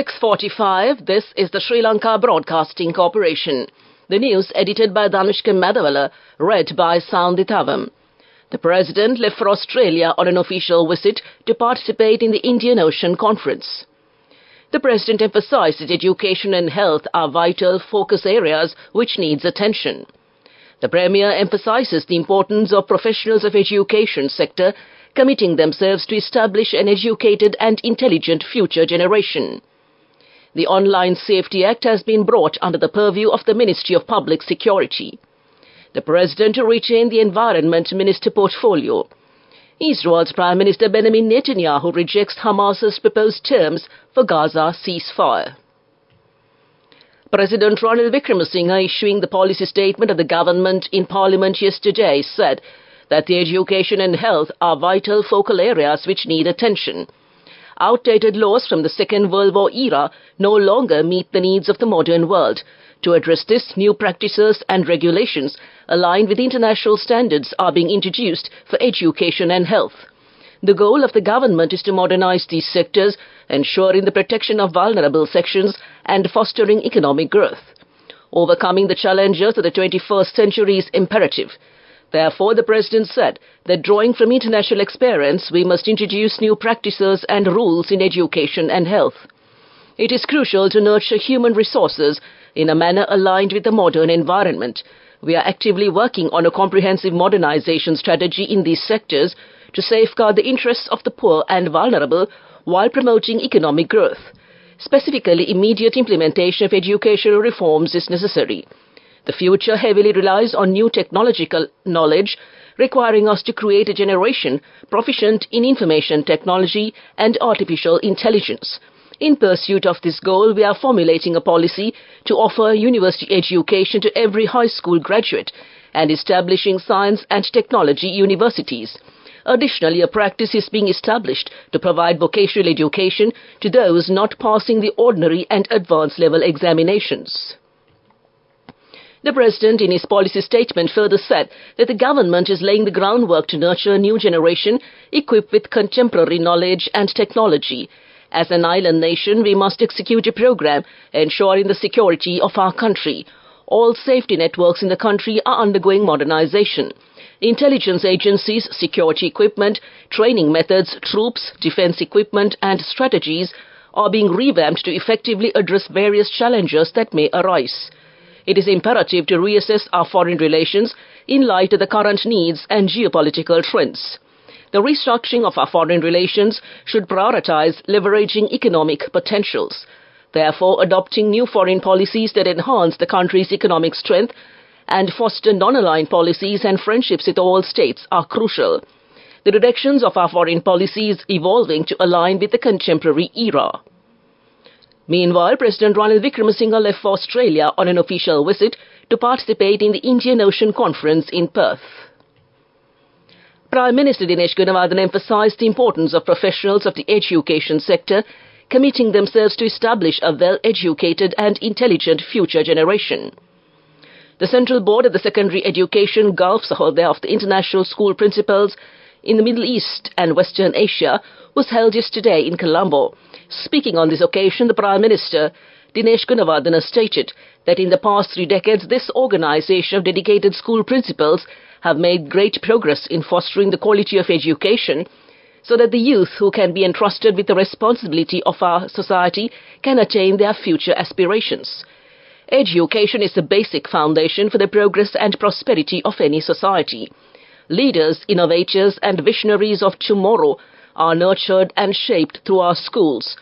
6:45, this is the Sri Lanka Broadcasting Corporation. The news edited by Dhanushka Madhavala, read by Soundithavam. The President left for Australia on an official visit to participate in the Indian Ocean Conference. The President emphasized that education and health are vital focus areas which needs attention. The Premier emphasizes the importance of professionals of education sector committing themselves to establish an educated and intelligent future generation. The Online Safety Act has been brought under the purview of the Ministry of Public Security. The President retained the Environment Minister portfolio. Israel's Prime Minister Benjamin Netanyahu rejects Hamas's proposed terms for Gaza ceasefire. President Ranil Wickremesinghe, issuing the policy statement of the government in Parliament yesterday, said that the education and health are vital focal areas which need attention. Outdated laws from the Second World War era no longer meet the needs of the modern world. To address this, new practices and regulations aligned with international standards are being introduced for education and health. The goal of the government is to modernize these sectors, ensuring the protection of vulnerable sections and fostering economic growth. Overcoming the challenges of the 21st century is imperative. Therefore, the President said that drawing from international experience, we must introduce new practices and rules in education and health. It is crucial to nurture human resources in a manner aligned with the modern environment. We are actively working on a comprehensive modernization strategy in these sectors to safeguard the interests of the poor and vulnerable while promoting economic growth. Specifically, immediate implementation of educational reforms is necessary. The future heavily relies on new technological knowledge, requiring us to create a generation proficient in information technology and artificial intelligence. In pursuit of this goal, we are formulating a policy to offer university education to every high school graduate and establishing science and technology universities. Additionally, a practice is being established to provide vocational education to those not passing the ordinary and advanced level examinations. The President, in his policy statement, further said that the government is laying the groundwork to nurture a new generation equipped with contemporary knowledge and technology. As an island nation, we must execute a program ensuring the security of our country. All safety networks in the country are undergoing modernization. Intelligence agencies, security equipment, training methods, troops, defense equipment and strategies are being revamped to effectively address various challenges that may arise. It is imperative to reassess our foreign relations in light of the current needs and geopolitical trends. The restructuring of our foreign relations should prioritize leveraging economic potentials. Therefore, adopting new foreign policies that enhance the country's economic strength and foster non-aligned policies and friendships with all states are crucial. The directions of our foreign policy is evolving to align with the contemporary era. Meanwhile, President Ranil Wickremesinghe left for Australia on an official visit to participate in the Indian Ocean Conference in Perth. Prime Minister Dinesh Gunawardena emphasized the importance of professionals of the education sector committing themselves to establish a well-educated and intelligent future generation. The Central Board of the Secondary Education Gulf Sahodaya of the International School Principals in the Middle East and Western Asia was held yesterday in Colombo. Speaking on this occasion, the Prime Minister, Dinesh Gunawardena, stated that in the past 3 decades, this organization of dedicated school principals have made great progress in fostering the quality of education so that the youth who can be entrusted with the responsibility of our society can attain their future aspirations. Education is the basic foundation for the progress and prosperity of any society. Leaders, innovators and visionaries of tomorrow are nurtured and shaped through our schools.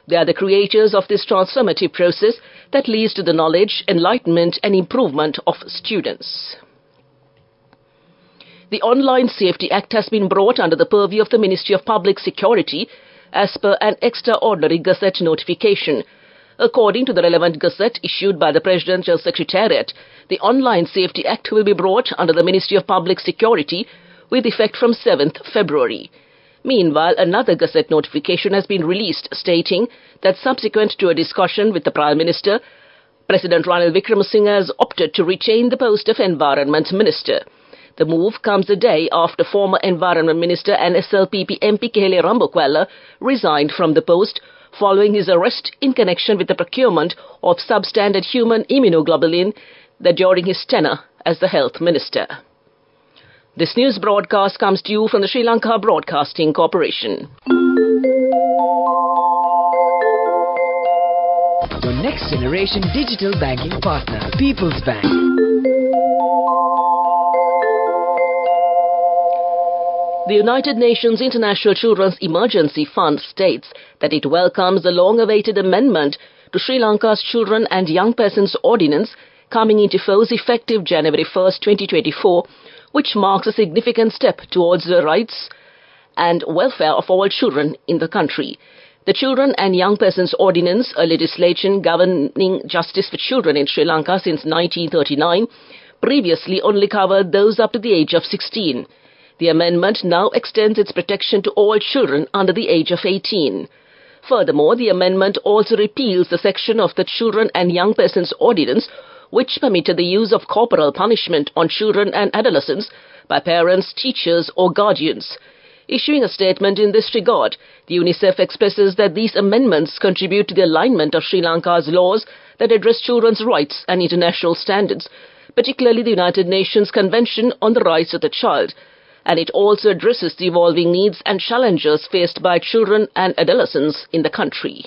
They are the creators of this transformative process that leads to the knowledge, enlightenment and improvement of students. The Online Safety Act has been brought under the purview of the Ministry of Public Security as per an extraordinary Gazette notification. According to the relevant Gazette issued by the Presidential Secretariat, the Online Safety Act will be brought under the Ministry of Public Security with effect from 7th February. Meanwhile, another Gazette notification has been released stating that subsequent to a discussion with the Prime Minister, President Ranil Wickremesinghe has opted to retain the post of Environment Minister. The move comes a day after former Environment Minister and SLBC MP Kehele Rambokwella resigned from the post following his arrest in connection with the procurement of substandard human immunoglobulin during his tenure as the Health Minister. This news broadcast comes to you from the Sri Lanka Broadcasting Corporation. Your next generation digital banking partner, People's Bank. The United Nations International Children's Emergency Fund states that it welcomes the long-awaited amendment to Sri Lanka's Children and Young Persons Ordinance coming into force effective January 1, 2024, which marks a significant step towards the rights and welfare of all children in the country. The Children and Young Persons Ordinance, a legislation governing justice for children in Sri Lanka since 1939, previously only covered those up to the age of 16. The amendment now extends its protection to all children under the age of 18. Furthermore, the amendment also repeals the section of the Children and Young Persons Ordinance which permitted the use of corporal punishment on children and adolescents by parents, teachers or guardians. Issuing a statement in this regard, the UNICEF expresses that these amendments contribute to the alignment of Sri Lanka's laws that address children's rights and international standards, particularly the United Nations Convention on the Rights of the Child, and it also addresses the evolving needs and challenges faced by children and adolescents in the country.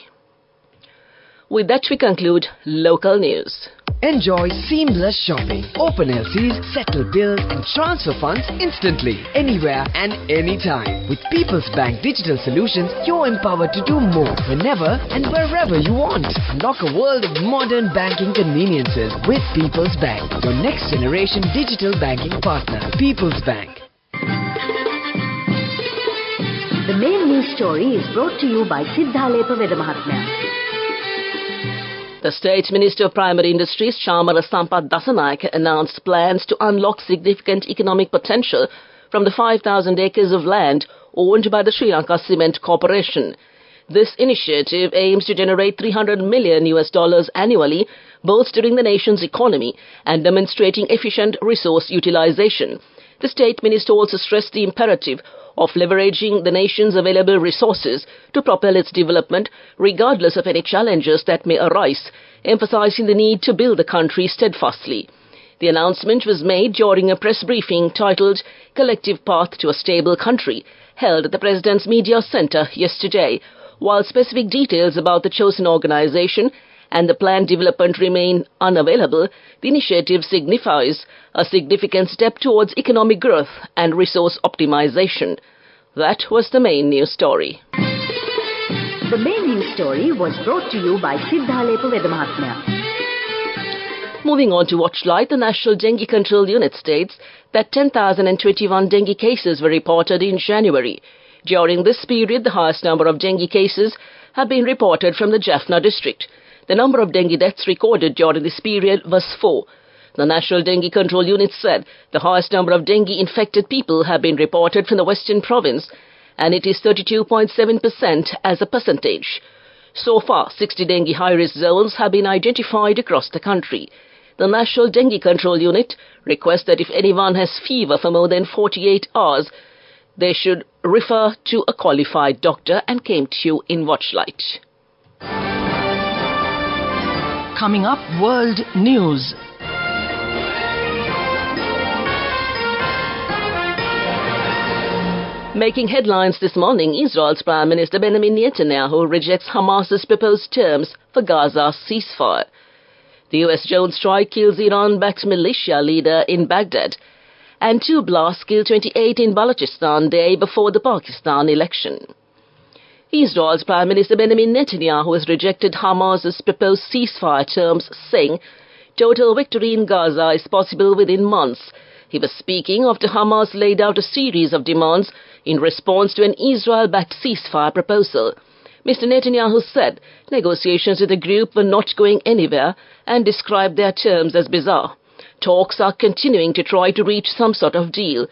With that, we conclude local news. Enjoy seamless shopping, open LCs, settle bills and transfer funds instantly, anywhere and anytime. With People's Bank Digital Solutions, you're empowered to do more whenever and wherever you want. Unlock a world of modern banking conveniences with People's Bank, your next generation digital banking partner. People's Bank. The main news story is brought to you by Sinhala Mahatmya. The State Minister of Primary Industries, Chamara Sampath Dasanayake, announced plans to unlock significant economic potential from the 5,000 acres of land owned by the Sri Lanka Cement Corporation. This initiative aims to generate $300 million annually, bolstering the nation's economy and demonstrating efficient resource utilization. The State Minister also stressed the imperative of leveraging the nation's available resources to propel its development, regardless of any challenges that may arise, emphasizing the need to build the country steadfastly. The announcement was made during a press briefing titled Collective Path to a Stable Country, held at the President's Media Center yesterday. While specific details about the chosen organization and the planned development remain unavailable, the initiative signifies a significant step towards economic growth and resource optimization. That was the main news story. The main news story was brought to you by Sinhala Mahatmya. Moving on to Watchlight, the National Dengue Control Unit states that 10,021 dengue cases were reported in January. During this period, the highest number of dengue cases have been reported from the Jaffna district. The number of dengue deaths recorded during this period was 4. The National Dengue Control Unit said the highest number of dengue-infected people have been reported from the Western Province, and it is 32.7% as a percentage. So far, 60 dengue high-risk zones have been identified across the country. The National Dengue Control Unit requests that if anyone has fever for more than 48 hours, they should refer to a qualified doctor, and came to you in Watchlight. Coming up, World News. Making headlines this morning, Israel's Prime Minister Benjamin Netanyahu rejects Hamas's proposed terms for Gaza's ceasefire. The US drone strike kills Iran-backed militia leader in Baghdad, and 2 blasts killed 28 in Balochistan day before the Pakistan election. Israel's Prime Minister Benjamin Netanyahu has rejected Hamas's proposed ceasefire terms, saying total victory in Gaza is possible within months. He was speaking after Hamas laid out a series of demands in response to an Israel-backed ceasefire proposal. Mr. Netanyahu said negotiations with the group were not going anywhere and described their terms as bizarre. Talks are continuing to try to reach some sort of deal.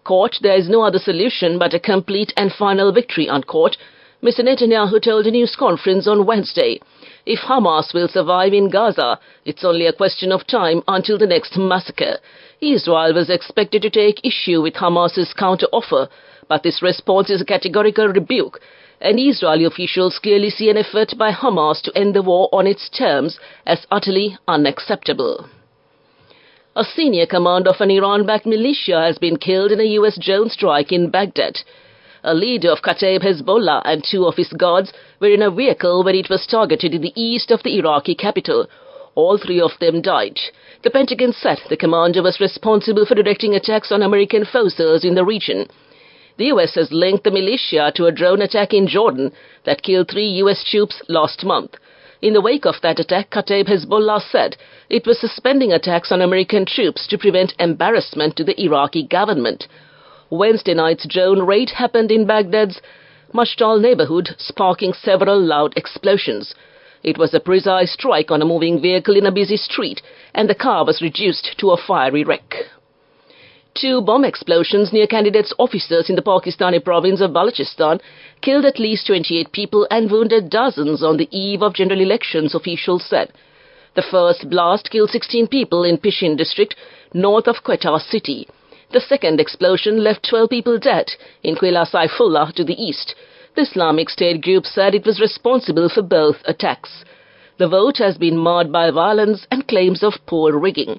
Quote, there is no other solution but a complete and final victory, unquote, Mr. Netanyahu told a news conference on Wednesday. If Hamas will survive in Gaza, it's only a question of time until the next massacre. Israel was expected to take issue with Hamas's counter-offer, but this response is a categorical rebuke. and Israeli officials clearly see an effort by Hamas to end the war on its terms as utterly unacceptable. A senior commander of an Iran-backed militia has been killed in a U.S. drone strike in Baghdad. A leader of Kataib Hezbollah and 2 of his guards were in a vehicle when it was targeted in the east of the Iraqi capital. All 3 of them died. The Pentagon said the commander was responsible for directing attacks on American forces in the region. The U.S. has linked the militia to a drone attack in Jordan that killed 3 U.S. troops last month. In the wake of that attack, Kataib Hezbollah said it was suspending attacks on American troops to prevent embarrassment to the Iraqi government. Wednesday night's drone raid happened in Baghdad's Mashtal neighborhood, sparking several loud explosions. It was a precise strike on a moving vehicle in a busy street, and the car was reduced to a fiery wreck. 2 bomb explosions near candidates' offices in the Pakistani province of Balochistan killed at least 28 people and wounded dozens on the eve of general elections, officials said. The first blast killed 16 people in Pishin district, north of Quetta city. The second explosion left 12 people dead in Quilla Saifullah to the east. The Islamic State group said it was responsible for both attacks. The vote has been marred by violence and claims of poor rigging.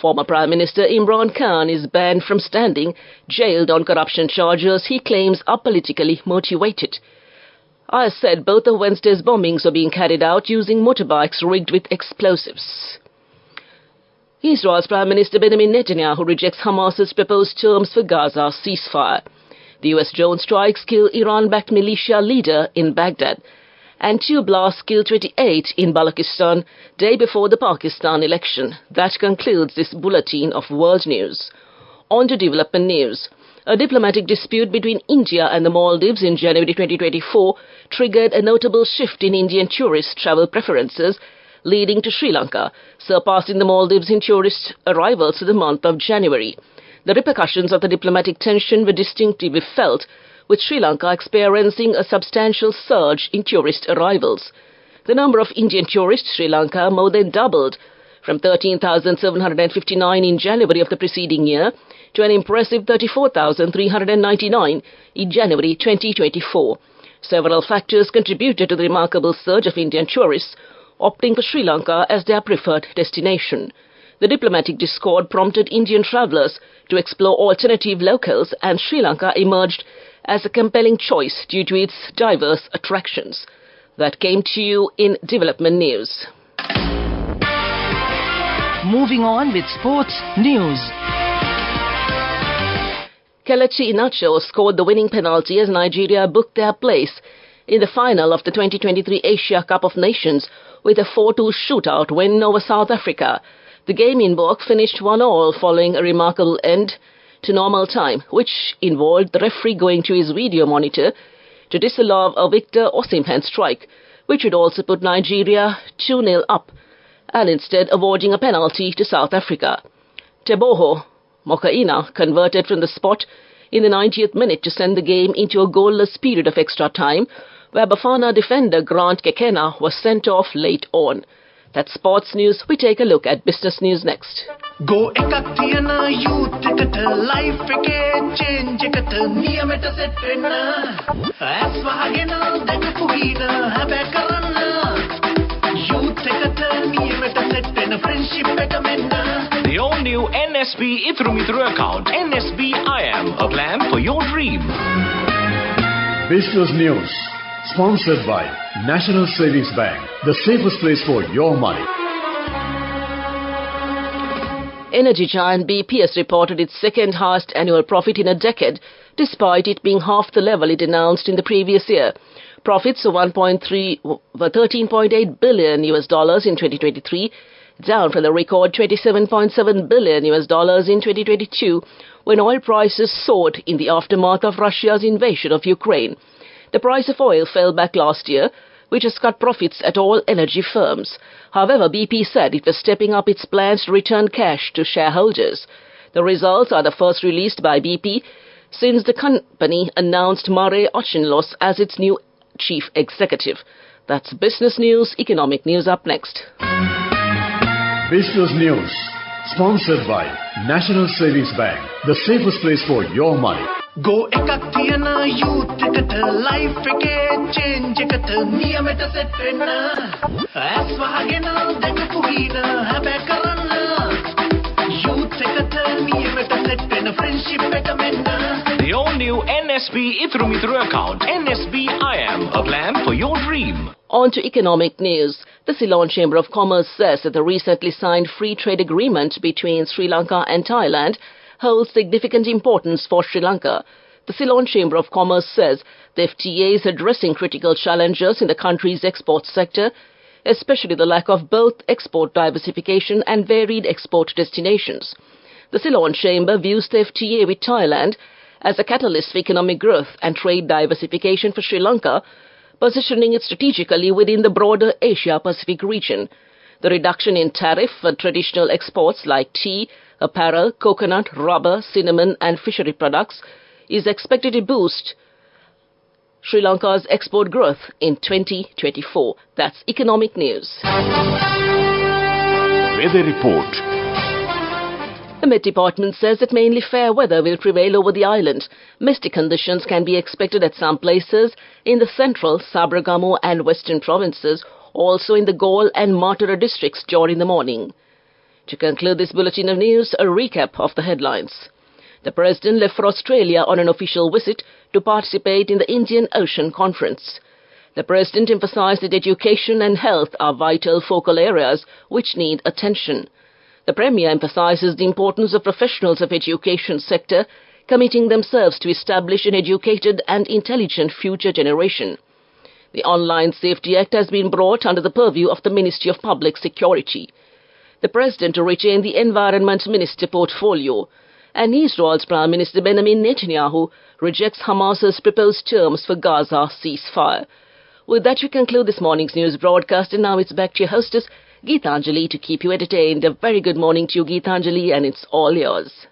Former Prime Minister Imran Khan is banned from standing, jailed on corruption charges he claims are politically motivated. I said both of Wednesday's bombings are being carried out using motorbikes rigged with explosives. Israel's Prime Minister Benjamin Netanyahu rejects Hamas's proposed terms for Gaza ceasefire. The U.S. drone strikes kill Iran-backed militia leader in Baghdad, and 2 blasts killed 28 in Balochistan day before the Pakistan election. That concludes this bulletin of world news. On to development news. A diplomatic dispute between India and the Maldives in January 2024 triggered a notable shift in Indian tourist travel preferences, leading to Sri Lanka surpassing the Maldives in tourist arrivals for the month of January. The repercussions of the diplomatic tension were distinctly felt, with Sri Lanka experiencing a substantial surge in tourist arrivals. The number of Indian tourists to Sri Lanka more than doubled, from 13,759 in January of the preceding year to an impressive 34,399 in January 2024. Several factors contributed to the remarkable surge of Indian tourists opting for Sri Lanka as their preferred destination. The diplomatic discord prompted Indian travellers to explore alternative locales, and Sri Lanka emerged as a compelling choice due to its diverse attractions. That came to you in development news. Moving on with sports news. Kelechi Iheanacho scored the winning penalty as Nigeria booked their place in the final of the 2023 Asia Cup of Nations with a 4-2 shootout win over South Africa. The game in Bok finished 1-1 following a remarkable end to normal time, which involved the referee going to his video monitor to disallow a Victor Osimhen strike, which would also put Nigeria 2-0 up, and instead awarding a penalty to South Africa. Teboho Mokoena converted from the spot in the 90th minute to send the game into a goalless period of extra time, where Bafana defender Grant Kekena was sent off late on. That's sports news. We take a look at business news next. Go ekathiana youth ekata life eke change ekata niyameta setna aswagena dekapuina habe karana youth ekata niyameta setna friendship ekamenna. The all-new NSB Ithru account, NSB IAM, a plan for your dream. Business news, sponsored by National Savings Bank, the safest place for your money. Energy giant BP has reported its second highest annual profit in a decade, despite it being half the level it announced in the previous year. Profits of $13.8 billion in 2023, down from the record $27.7 billion in 2022, when oil prices soared in the aftermath of Russia's invasion of Ukraine. The price of oil fell back last year, which has cut profits at all energy firms. However, BP said it was stepping up its plans to return cash to shareholders. The results are the first released by BP since the company announced Murray Auchincloss as its new chief executive. That's business news. Economic news up next. Business news, sponsored by National Savings Bank, the safest place for your money. Go එකක් තියන youth එකට life එකේ change එකට නියමෙට set වෙන්න ඇස් වහගෙන දැකපු හින හැබැයි කරන්න youth එකට නියමෙට set වෙන friendship එක මෙන්න. The all-new NSB Ithru account. NSB IM, a plan for your dream. On to economic news. The Ceylon Chamber of Commerce says that the recently signed free trade agreement between Sri Lanka and Thailand holds significant importance for Sri Lanka. The Ceylon Chamber of Commerce says the FTA is addressing critical challenges in the country's export sector, especially the lack of both export diversification and varied export destinations. The Ceylon Chamber views the FTA with Thailand as a catalyst for economic growth and trade diversification for Sri Lanka, positioning it strategically within the broader Asia-Pacific region. The reduction in tariff for traditional exports like tea, apparel, coconut, rubber, cinnamon and fishery products is expected to boost Sri Lanka's export growth in 2024. That's economic news. Weather report. The Met Department says that mainly fair weather will prevail over the island. Misty conditions can be expected at some places in the central, Sabaragamu and western provinces, also in the Galle and Matara districts during the morning. To conclude this bulletin of news, a recap of the headlines. The President left for Australia on an official visit to participate in the Indian Ocean Conference. The President emphasized that education and health are vital focal areas which need attention. The Premier emphasizes the importance of professionals of education sector committing themselves to establish an educated and intelligent future generation. The Online Safety Act has been brought under the purview of the Ministry of Public Security. The President retained the Environment Minister portfolio, and Israel's Prime Minister Benjamin Netanyahu rejects Hamas's proposed terms for Gaza ceasefire. With that, we conclude this morning's news broadcast, and now it's back to your hostess, Geetanjali, to keep you entertained. A very good morning to you, Geetanjali, and it's all yours.